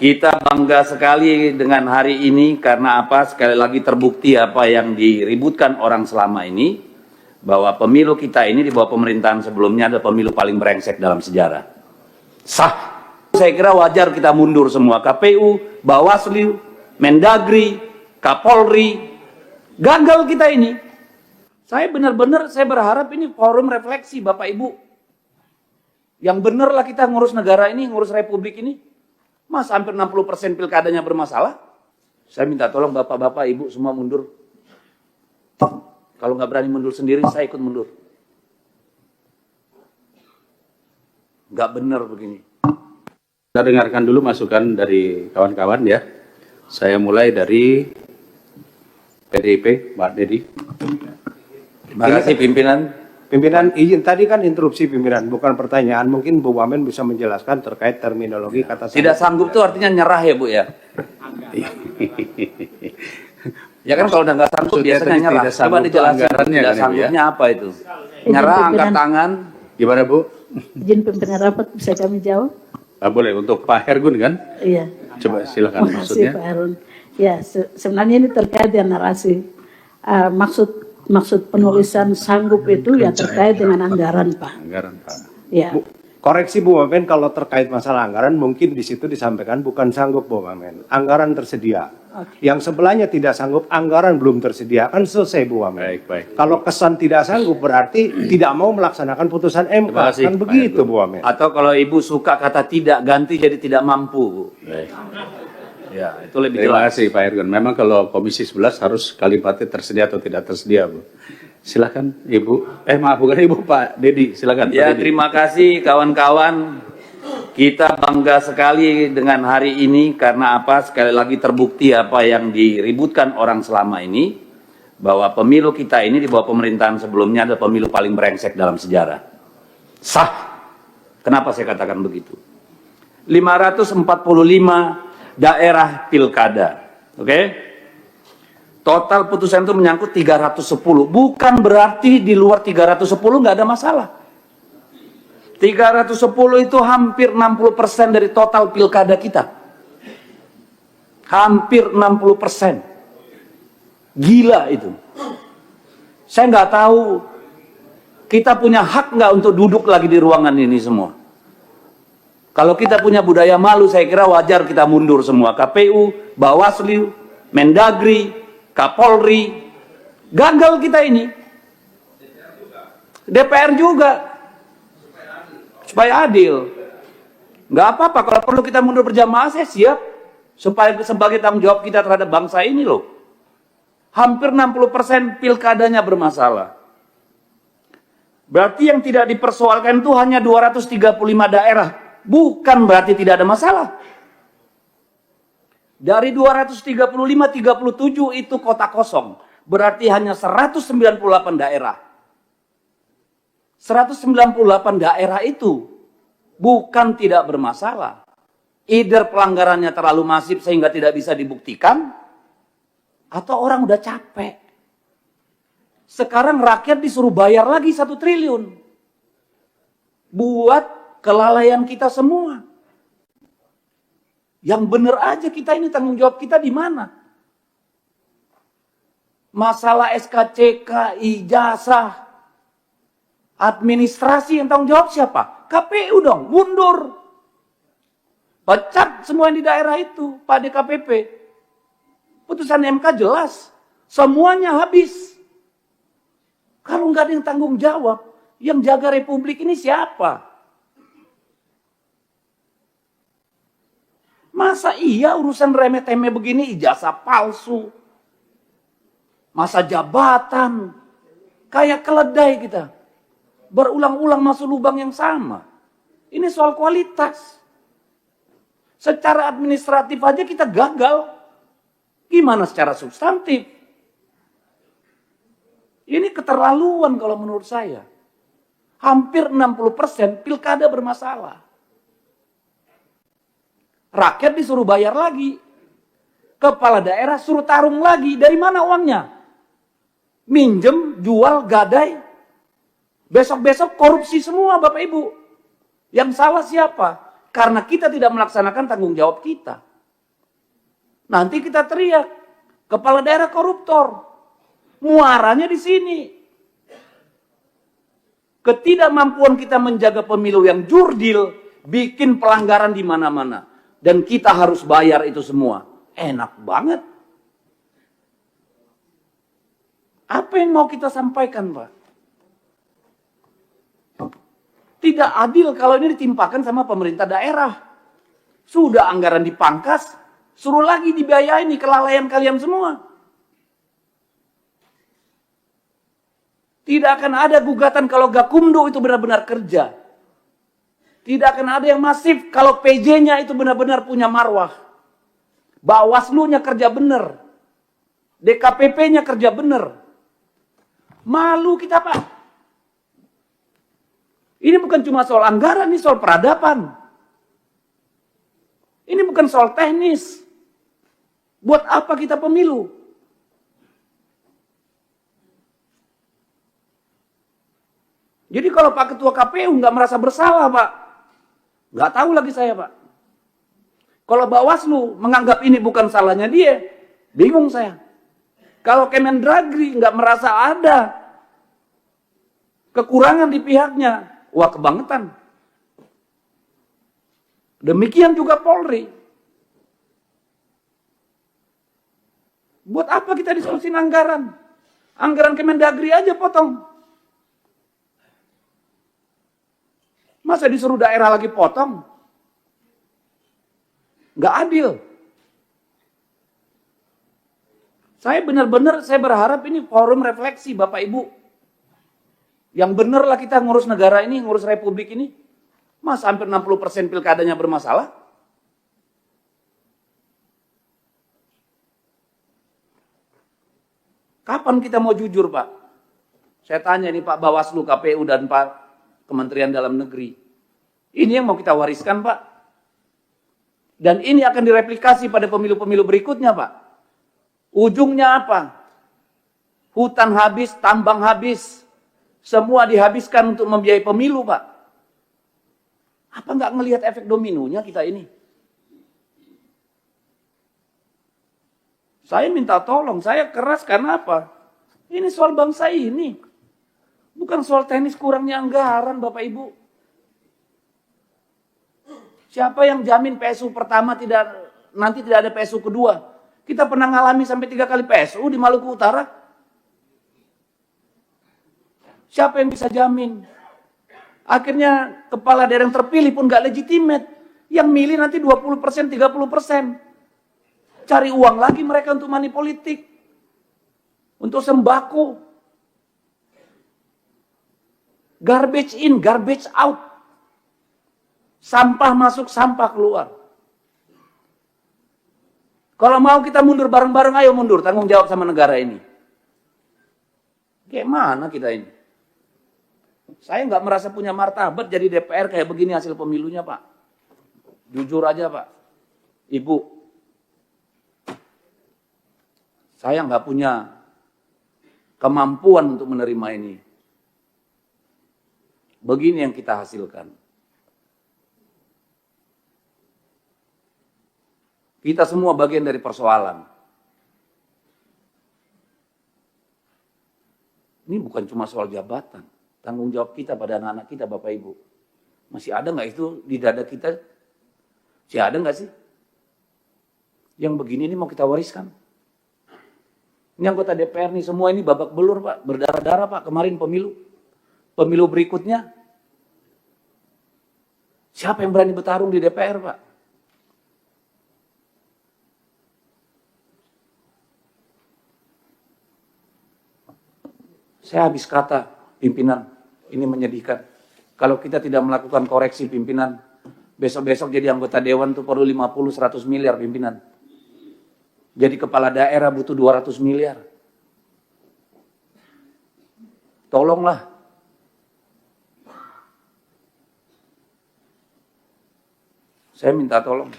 Kita bangga sekali dengan hari ini karena apa? Sekali lagi terbukti apa yang diributkan orang selama ini, bahwa pemilu kita ini di bawah pemerintahan sebelumnya adalah pemilu paling brengsek dalam sejarah. Sah. Saya kira wajar kita mundur semua. KPU, Bawaslu, Mendagri, Kapolri, gagal kita ini. Saya benar-benar saya berharap ini forum refleksi Bapak Ibu. Yang benarlah kita ngurus negara ini, ngurus republik ini. Mas hampir 60% pilkadanya bermasalah. Saya minta tolong bapak-bapak, ibu semua mundur. Kalau nggak berani mundur sendiri, saya ikut mundur. Nggak benar begini. Kita dengarkan dulu masukan dari kawan-kawan ya. Saya mulai dari PDIP, Pak Dedi. Terima kasih pimpinan. Pimpinan izin, tadi kan interupsi pimpinan, bukan pertanyaan. Mungkin Bu Wamen bisa menjelaskan terkait terminologi kata tidak sanggup itu artinya nyerah ya Bu ya? Ya kan kalau udah nggak sanggup biasanya nyerah. Coba dijelasin tidak sanggupnya apa itu? Nyerah, angkat tangan. Gimana Bu? Izin pimpinan rapat bisa kami jawab? Boleh, untuk Pak Hergun kan? Iya. Coba silakan Terima kasih maksudnya. Pak Harun. Ya, sebenarnya ini terkait dengan narasi. Maksud penulisan sanggup itu ya terkait dengan anggaran, Pak. Anggaran Pak. Ya. koreksi Bu Wamen, kalau terkait masalah anggaran mungkin di situ disampaikan bukan sanggup Bu Wamen, anggaran tersedia. Yang sebelahnya tidak sanggup, anggaran belum tersedia, kan selesai Bu Wamen. Baik. Kalau kesan tidak sanggup berarti tidak mau melaksanakan putusan MK, kan begitu Bu Wamen. Atau kalau Ibu suka kata tidak, ganti jadi tidak mampu Bu. Baik. Ya, itu lebih Terima jelas. kasih Pak Ergun. Memang kalau Komisi 11 harus kalimatnya tersedia atau tidak tersedia, Bu. Silakan Ibu. Maaf, bukan Ibu, Pak Dedi. Silakan. Ya, Pak Dedi. terima kasih kawan-kawan. Kita bangga sekali dengan hari ini karena apa? Sekali lagi terbukti apa yang diributkan orang selama ini, bahwa pemilu kita ini di bawah pemerintahan sebelumnya adalah pemilu paling brengsek dalam sejarah. Sah. Kenapa saya katakan begitu? 545 daerah pilkada, oke? Total putusan itu menyangkut 310. Bukan berarti di luar 310 nggak ada masalah. 310 itu hampir 60% dari total pilkada kita. Hampir 60%. Gila itu. Saya nggak tahu kita punya hak nggak untuk duduk lagi di ruangan ini semua. Kalau kita punya budaya malu, saya kira wajar kita mundur semua. KPU, Bawaslu, Mendagri, Kapolri, gagal kita ini. DPR juga. Supaya adil. Nggak apa-apa, kalau perlu kita mundur berjamaah, saya siap. Supaya sebagai tanggung jawab kita terhadap bangsa ini loh. Hampir 60% pilkadanya bermasalah. Berarti yang tidak dipersoalkan itu hanya 235 daerah. Bukan berarti tidak ada masalah. Dari 235, 37 itu kota kosong. Berarti hanya 198 daerah. 198 daerah itu bukan tidak bermasalah. Either pelanggarannya terlalu masif sehingga tidak bisa dibuktikan, atau orang udah capek. Sekarang rakyat disuruh bayar lagi 1 triliun. Buat kelalaian kita semua. Yang benar aja kita ini tanggung jawab kita di mana? Masalah SKCK, ijazah, administrasi yang tanggung jawab siapa? KPU dong, mundur. Pecat semua yang di daerah itu, Pak DKPP. Putusan MK jelas, semuanya habis. Kalau nggak ada yang tanggung jawab, yang jaga republik ini siapa? Masa iya urusan remeh-temeh begini, ijazah palsu, masa jabatan, kayak keledai kita. Berulang-ulang masuk lubang yang sama. Ini soal kualitas. Secara administratif aja kita gagal. Gimana secara substantif? Ini keterlaluan kalau menurut saya. Hampir 60% pilkada bermasalah. Rakyat disuruh bayar lagi. Kepala daerah suruh tarung lagi. Dari mana uangnya? Minjem, jual, gadai. Besok-besok korupsi semua Bapak Ibu. Yang salah siapa? Karena kita tidak melaksanakan tanggung jawab kita. Nanti kita teriak, kepala daerah koruptor. Muaranya di sini. Ketidakmampuan kita menjaga pemilu yang jurdil, bikin pelanggaran di mana-mana. Dan kita harus bayar itu semua. Enak banget. Apa yang mau kita sampaikan, Pak? Tidak adil kalau ini ditimpakan sama pemerintah daerah. Sudah anggaran dipangkas, suruh lagi dibiayain nih kelalaian kalian semua. Tidak akan ada gugatan kalau Gakumdu itu benar-benar kerja. Tidak akan ada yang masif kalau PJ-nya itu benar-benar punya marwah. Bawaslu-nya kerja benar. DKPP-nya kerja benar. Malu kita, Pak. Ini bukan cuma soal anggaran, ini soal peradaban. Ini bukan soal teknis. Buat apa kita pemilu? Jadi kalau Pak Ketua KPU nggak merasa bersalah, Pak, nggak tahu lagi saya, Pak. Kalau Bawaslu menganggap ini bukan salahnya dia, bingung saya. Kalau Kemendagri nggak merasa ada kekurangan di pihaknya, wah kebangetan. Demikian juga Polri. Buat apa kita diskusin anggaran? Anggaran Kemendagri aja potong. Masa disuruh daerah lagi potong? Nggak adil. Saya benar-benar, saya berharap ini forum refleksi Bapak Ibu. Yang benar lah kita ngurus negara ini, ngurus republik ini. Masa hampir 60% pilkadanya bermasalah? Kapan kita mau jujur, Pak? Saya tanya ini Pak Bawaslu, KPU, dan Pak Kementerian Dalam Negeri. Ini yang mau kita wariskan, Pak. Dan ini akan direplikasi pada pemilu-pemilu berikutnya, Pak. Ujungnya apa? Hutan habis, tambang habis. Semua dihabiskan untuk membiayai pemilu, Pak. Apa nggak ngelihat efek dominonya kita ini? Saya minta tolong, saya keras karena apa? Ini soal bangsa ini. Bukan soal teknis kurangnya anggaran, Bapak Ibu. Siapa yang jamin PSU pertama nanti tidak ada PSU kedua? Kita pernah ngalami sampai 3 kali PSU di Maluku Utara. Siapa yang bisa jamin? Akhirnya kepala daerah yang terpilih pun gak legitimate. Yang milih nanti 20%, 30%. Cari uang lagi mereka untuk money politik. Untuk sembako. Garbage in, garbage out. Sampah masuk, sampah keluar. Kalau mau kita mundur bareng-bareng, ayo mundur. Tanggung jawab sama negara ini. Kayak mana kita ini? Saya nggak merasa punya martabat jadi DPR kayak begini hasil pemilunya, Pak. Jujur aja, Pak. Ibu, saya nggak punya kemampuan untuk menerima ini. Begini yang kita hasilkan. Kita semua bagian dari persoalan. Ini bukan cuma soal jabatan. Tanggung jawab kita pada anak-anak kita, Bapak Ibu. Masih ada nggak itu di dada kita? Masih ada nggak sih? Yang begini ini mau kita wariskan. Ini anggota DPR nih semua ini babak belur, Pak. Berdarah-darah, Pak. Kemarin pemilu. Pemilu berikutnya. Siapa yang berani bertarung di DPR, Pak? Saya habis kata, pimpinan, ini menyedihkan. Kalau kita tidak melakukan koreksi pimpinan, besok-besok jadi anggota dewan tuh perlu 50-100 miliar pimpinan. Jadi kepala daerah butuh 200 miliar. Tolonglah. Saya minta tolong.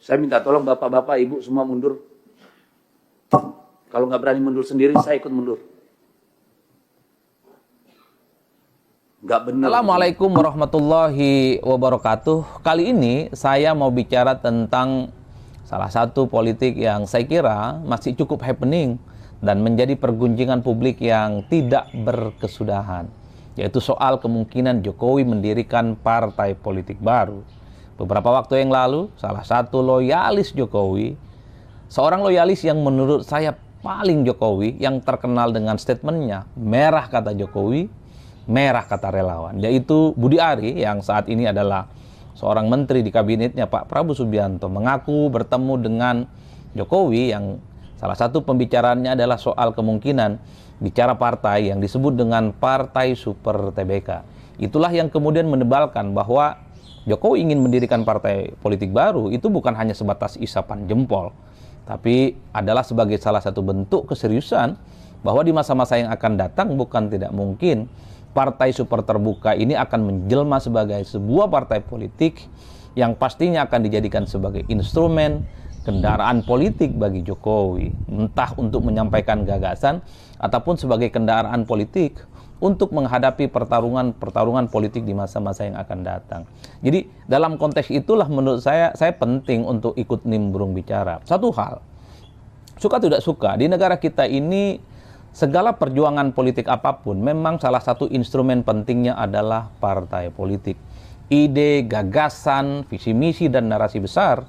Saya minta tolong bapak-bapak, ibu semua mundur. Kalau nggak berani mundur sendiri, saya ikut mundur. Nggak benar. Assalamualaikum warahmatullahi wabarakatuh. Kali ini saya mau bicara tentang salah satu politik yang saya kira masih cukup happening dan menjadi pergunjingan publik yang tidak berkesudahan, yaitu soal kemungkinan Jokowi mendirikan partai politik baru. Beberapa waktu yang lalu, salah satu loyalis Jokowi, seorang loyalis yang menurut saya paling Jokowi, yang terkenal dengan statementnya, merah kata Jokowi, merah kata relawan, yaitu Budi Ari yang saat ini adalah seorang menteri di kabinetnya Pak Prabowo Subianto, mengaku bertemu dengan Jokowi yang salah satu pembicaraannya adalah soal kemungkinan bicara partai yang disebut dengan Partai Super TBK. Itulah yang kemudian menebalkan bahwa Jokowi ingin mendirikan partai politik baru itu bukan hanya sebatas isapan jempol, tapi adalah sebagai salah satu bentuk keseriusan bahwa di masa-masa yang akan datang bukan tidak mungkin partai super terbuka ini akan menjelma sebagai sebuah partai politik yang pastinya akan dijadikan sebagai instrumen kendaraan politik bagi Jokowi, entah untuk menyampaikan gagasan ataupun sebagai kendaraan politik untuk menghadapi pertarungan politik di masa-masa yang akan datang. Jadi dalam konteks itulah menurut saya penting untuk ikut nimbrung bicara. Satu hal, suka tidak suka, di negara kita ini segala perjuangan politik apapun, memang salah satu instrumen pentingnya adalah partai politik. Ide, gagasan, visi misi, dan narasi besar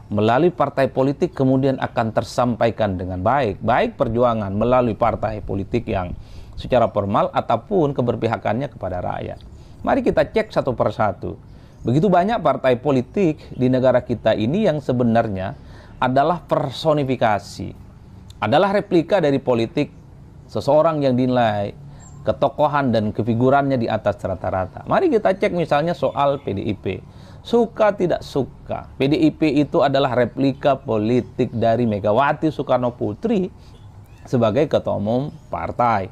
melalui partai politik kemudian akan tersampaikan dengan baik. Baik perjuangan melalui partai politik yang secara formal ataupun keberpihakannya kepada rakyat. Mari kita cek satu persatu. Begitu banyak partai politik di negara kita ini yang sebenarnya adalah personifikasi, adalah replika dari politik seseorang yang dinilai ketokohan dan kefigurannya di atas rata-rata. Mari kita cek misalnya soal PDIP. Suka tidak suka, PDIP itu adalah replika politik dari Megawati Soekarno Putri sebagai ketua umum partai.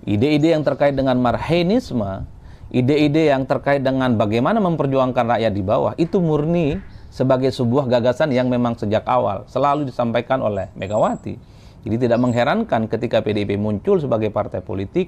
Ide-ide yang terkait dengan marhainisme, ide-ide yang terkait dengan bagaimana memperjuangkan rakyat di bawah, itu murni sebagai sebuah gagasan yang memang sejak awal selalu disampaikan oleh Megawati. Jadi tidak mengherankan ketika PDIP muncul sebagai partai politik,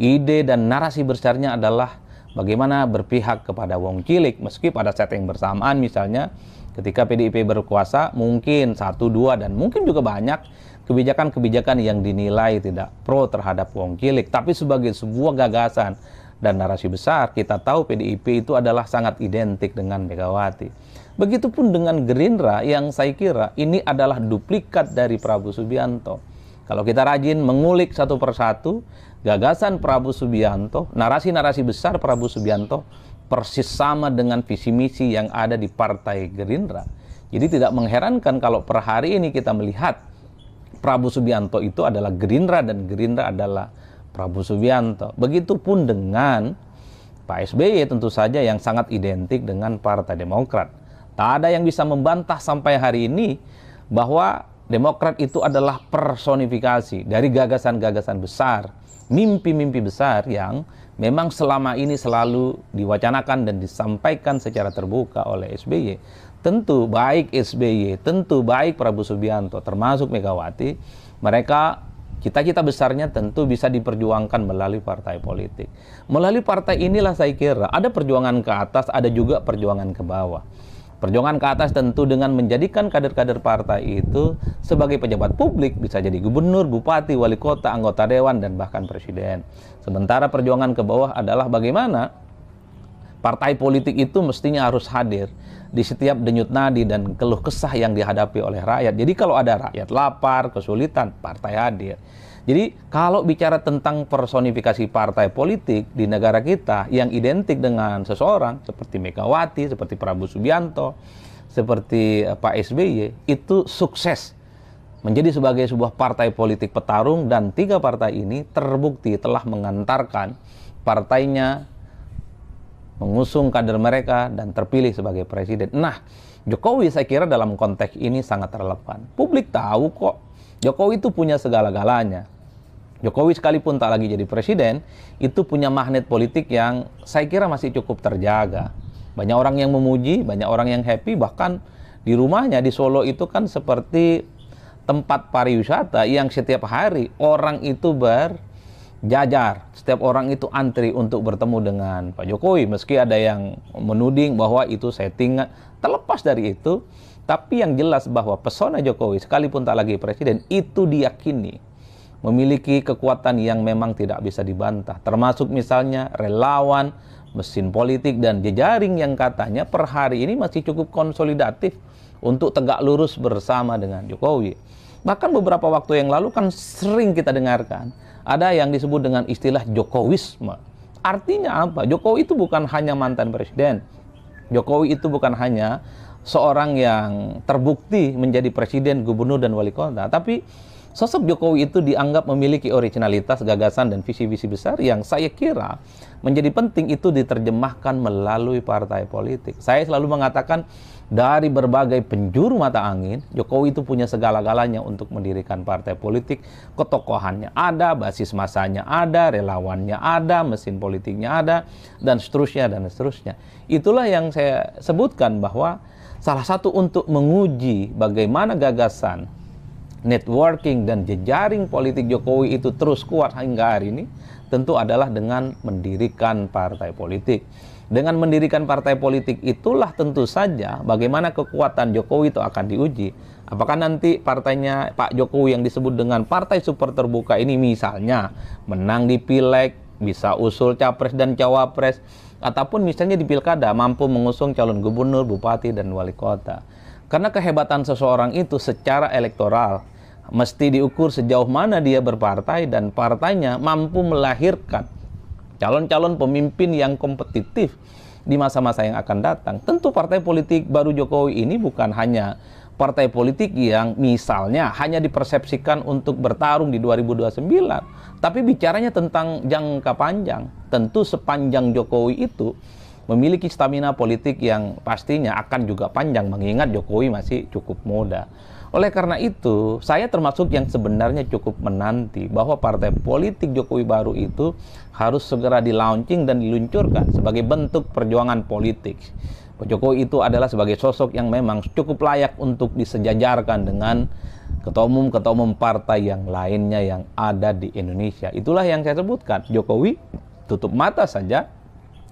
ide dan narasi besarnya adalah bagaimana berpihak kepada wong cilik, meski pada saat yang bersamaan misalnya ketika PDIP berkuasa mungkin 1, 2 dan mungkin juga banyak kebijakan-kebijakan yang dinilai tidak pro terhadap wong cilik, tapi sebagai sebuah gagasan dan narasi besar kita tahu PDIP itu adalah sangat identik dengan Megawati. Begitupun dengan Gerindra yang saya kira ini adalah duplikat dari Prabowo Subianto. Kalau kita rajin mengulik satu persatu, gagasan Prabowo Subianto, narasi-narasi besar Prabowo Subianto persis sama dengan visi misi yang ada di Partai Gerindra. Jadi tidak mengherankan kalau per hari ini kita melihat Prabowo Subianto itu adalah Gerindra dan Gerindra adalah Prabowo Subianto. Begitupun dengan Pak SBY tentu saja yang sangat identik dengan Partai Demokrat. Tak ada yang bisa membantah sampai hari ini bahwa Demokrat itu adalah personifikasi dari gagasan-gagasan besar, mimpi-mimpi besar yang memang selama ini selalu diwacanakan dan disampaikan secara terbuka oleh SBY. Tentu baik SBY, tentu baik Prabowo Subianto, termasuk Megawati, mereka cita-cita besarnya tentu bisa diperjuangkan melalui partai politik. Melalui partai inilah saya kira ada perjuangan ke atas, ada juga perjuangan ke bawah. Perjuangan ke atas tentu dengan menjadikan kader-kader partai itu sebagai pejabat publik, bisa jadi gubernur, bupati, wali kota, anggota dewan, dan bahkan presiden. Sementara perjuangan ke bawah adalah bagaimana partai politik itu mestinya harus hadir di setiap denyut nadi dan keluh kesah yang dihadapi oleh rakyat. Jadi kalau ada rakyat lapar, kesulitan, partai hadir. Jadi kalau bicara tentang personifikasi partai politik di negara kita yang identik dengan seseorang seperti Megawati, seperti Prabowo Subianto, seperti Pak SBY, itu sukses menjadi sebagai sebuah partai politik petarung, dan 3 partai ini terbukti telah mengantarkan partainya mengusung kader mereka dan terpilih sebagai presiden. Nah, Jokowi saya kira dalam konteks ini sangat relevan. Publik tahu kok Jokowi itu punya segala-galanya. Jokowi sekalipun tak lagi jadi presiden, itu punya magnet politik yang saya kira masih cukup terjaga. Banyak orang yang memuji, banyak orang yang happy, bahkan di rumahnya di Solo itu kan seperti tempat pariwisata yang setiap hari orang itu berjajar, setiap orang itu antri untuk bertemu dengan Pak Jokowi. Meski ada yang menuding bahwa itu settingan, Terlepas dari itu, tapi yang jelas bahwa pesona Jokowi sekalipun tak lagi presiden itu diyakini memiliki kekuatan yang memang tidak bisa dibantah, termasuk misalnya relawan, mesin politik dan jejaring yang katanya per hari ini masih cukup konsolidatif untuk tegak lurus bersama dengan Jokowi. Bahkan beberapa waktu yang lalu kan sering kita dengarkan ada yang disebut dengan istilah Jokowisme. Artinya apa? Jokowi itu bukan hanya mantan presiden. Jokowi itu bukan hanya seorang yang terbukti menjadi presiden, gubernur, dan wali kota. Tapi sosok Jokowi itu dianggap memiliki originalitas, gagasan, dan visi-visi besar yang saya kira menjadi penting itu diterjemahkan melalui partai politik. Saya selalu mengatakan dari berbagai penjuru mata angin, Jokowi itu punya segala-galanya untuk mendirikan partai politik. Ketokohannya ada, basis masanya ada, relawannya ada, mesin politiknya ada, dan seterusnya, dan seterusnya. Itulah yang saya sebutkan bahwa salah satu untuk menguji bagaimana gagasan, networking, dan jejaring politik Jokowi itu terus kuat hingga hari ini, tentu adalah dengan mendirikan partai politik. Dengan mendirikan partai politik itulah tentu saja bagaimana kekuatan Jokowi itu akan diuji. Apakah nanti partainya Pak Jokowi yang disebut dengan partai super terbuka ini misalnya menang di pileg, bisa usul capres dan cawapres, ataupun misalnya di pilkada mampu mengusung calon gubernur, bupati, dan wali kota. Karena kehebatan seseorang itu secara elektoral mesti diukur sejauh mana dia berpartai dan partainya mampu melahirkan calon-calon pemimpin yang kompetitif di masa-masa yang akan datang. Tentu partai politik baru Jokowi ini bukan hanya partai politik yang misalnya hanya dipersepsikan untuk bertarung di 2029, tapi bicaranya tentang jangka panjang. Tentu sepanjang Jokowi itu memiliki stamina politik yang pastinya akan juga panjang, mengingat Jokowi masih cukup muda. Oleh karena itu, saya termasuk yang sebenarnya cukup menanti bahwa partai politik Jokowi baru itu harus segera di-launching dan diluncurkan sebagai bentuk perjuangan politik. Pak Jokowi itu adalah sebagai sosok yang memang cukup layak untuk disejajarkan dengan ketua umum partai yang lainnya yang ada di Indonesia. Itulah yang saya sebutkan. Jokowi tutup mata saja,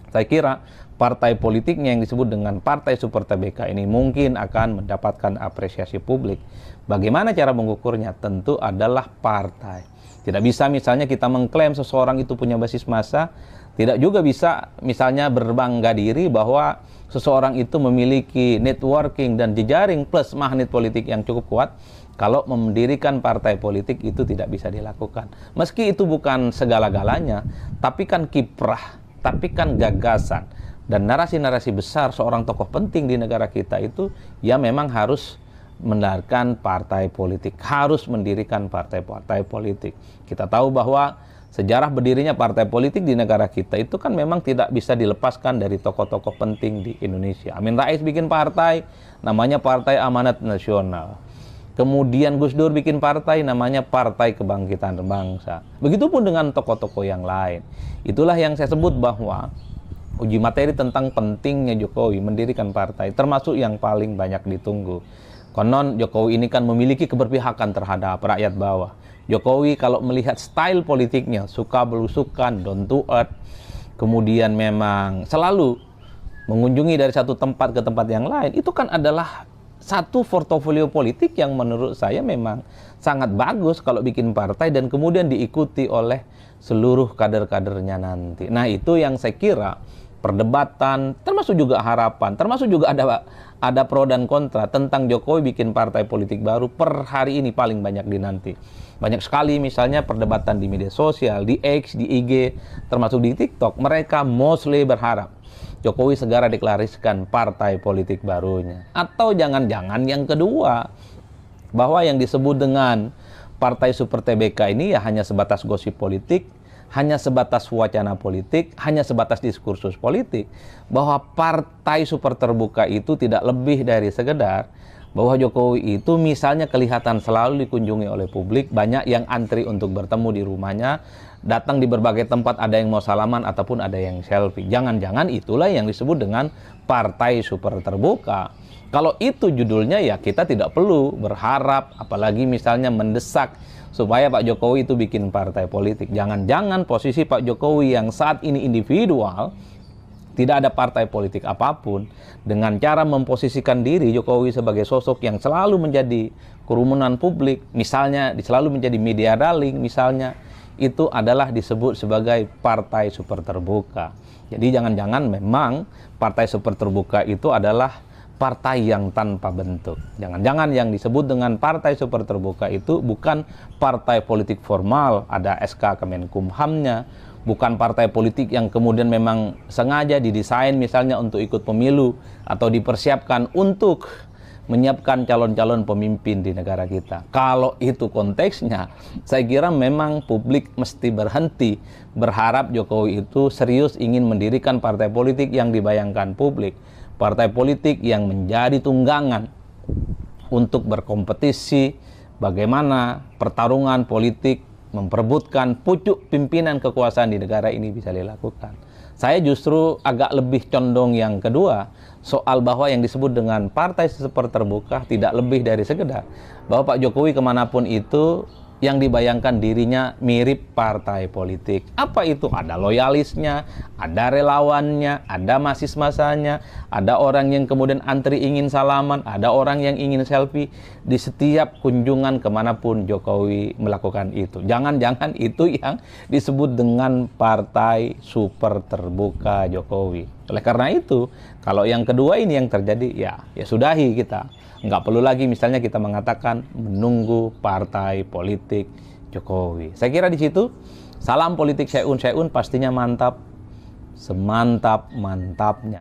saya kira partai politiknya yang disebut dengan Partai Super TBK ini mungkin akan mendapatkan apresiasi publik. Bagaimana cara mengukurnya? Tentu adalah partai. Tidak bisa misalnya kita mengklaim seseorang itu punya basis massa, tidak juga bisa misalnya berbangga diri bahwa seseorang itu memiliki networking dan jejaring plus magnet politik yang cukup kuat. Kalau mendirikan partai politik itu tidak bisa dilakukan. Meski itu bukan segala-galanya, tapi kan kiprah, tapi kan gagasan dan narasi-narasi besar seorang tokoh penting di negara kita itu ya memang harus mendirikan partai politik, harus mendirikan partai-partai politik. Kita tahu bahwa sejarah berdirinya partai politik di negara kita itu kan memang tidak bisa dilepaskan dari tokoh-tokoh penting di Indonesia. Amin Rais bikin partai, namanya Partai Amanat Nasional. Kemudian Gus Dur bikin partai, namanya Partai Kebangkitan Bangsa. Begitupun dengan tokoh-tokoh yang lain. Itulah yang saya sebut bahwa uji materi tentang pentingnya Jokowi mendirikan partai, termasuk yang paling banyak ditunggu. Konon Jokowi ini kan memiliki keberpihakan terhadap rakyat bawah. Jokowi kalau melihat style politiknya, suka belusukan, down to earth, kemudian memang selalu mengunjungi dari satu tempat ke tempat yang lain, itu kan adalah satu portofolio politik yang menurut saya memang sangat bagus kalau bikin partai dan kemudian diikuti oleh seluruh kader-kadernya nanti. Nah itu yang saya kira perdebatan, termasuk juga harapan, termasuk juga ada pro dan kontra tentang Jokowi bikin partai politik baru per hari ini paling banyak dinanti. Banyak sekali misalnya perdebatan di media sosial, di X, di IG, termasuk di TikTok. Mereka mostly berharap Jokowi segera deklarasikan partai politik barunya. Atau jangan-jangan yang kedua, bahwa yang disebut dengan Partai Super TBK ini ya hanya sebatas gosip politik, hanya sebatas wacana politik, hanya sebatas diskursus politik, bahwa Partai Super Terbuka itu tidak lebih dari sekedar bahwa Jokowi itu misalnya kelihatan selalu dikunjungi oleh publik, banyak yang antri untuk bertemu di rumahnya, datang di berbagai tempat, ada yang mau salaman ataupun ada yang selfie. Jangan-jangan itulah yang disebut dengan Partai Super Terbuka. Kalau itu judulnya ya kita tidak perlu berharap, apalagi misalnya mendesak supaya Pak Jokowi itu bikin partai politik. Jangan-jangan posisi Pak Jokowi yang saat ini individual tidak ada partai politik apapun dengan cara memposisikan diri Jokowi sebagai sosok yang selalu menjadi kerumunan publik, misalnya selalu menjadi media darling, misalnya itu adalah disebut sebagai partai super terbuka. Jadi jangan-jangan memang partai super terbuka itu adalah partai yang tanpa bentuk. Jangan-jangan yang disebut dengan partai super terbuka itu bukan partai politik formal, ada SK Kemenkumhamnya, bukan partai politik yang kemudian memang sengaja didesain misalnya untuk ikut pemilu atau dipersiapkan untuk menyiapkan calon-calon pemimpin di negara kita. Kalau itu konteksnya, saya kira memang publik mesti berhenti berharap Jokowi itu serius ingin mendirikan partai politik yang dibayangkan publik. Partai politik yang menjadi tunggangan untuk berkompetisi bagaimana pertarungan politik memperebutkan pucuk pimpinan kekuasaan di negara ini bisa dilakukan. Saya justru agak lebih condong yang kedua, soal bahwa yang disebut dengan partai super terbuka tidak lebih dari sekedar bahwa Pak Jokowi kemanapun itu yang dibayangkan dirinya mirip partai politik. Apa itu? Ada loyalisnya, ada relawannya, ada masis-masanya, ada orang yang kemudian antri ingin salaman, ada orang yang ingin selfie di setiap kunjungan kemanapun Jokowi melakukan itu. Jangan-jangan itu yang disebut dengan partai super terbuka Jokowi. Oleh karena itu, kalau yang kedua ini yang terjadi, ya sudahi kita. Nggak perlu lagi misalnya kita mengatakan menunggu partai politik Jokowi. Saya kira di situ salam politik Seun pastinya mantap, semantap-mantapnya.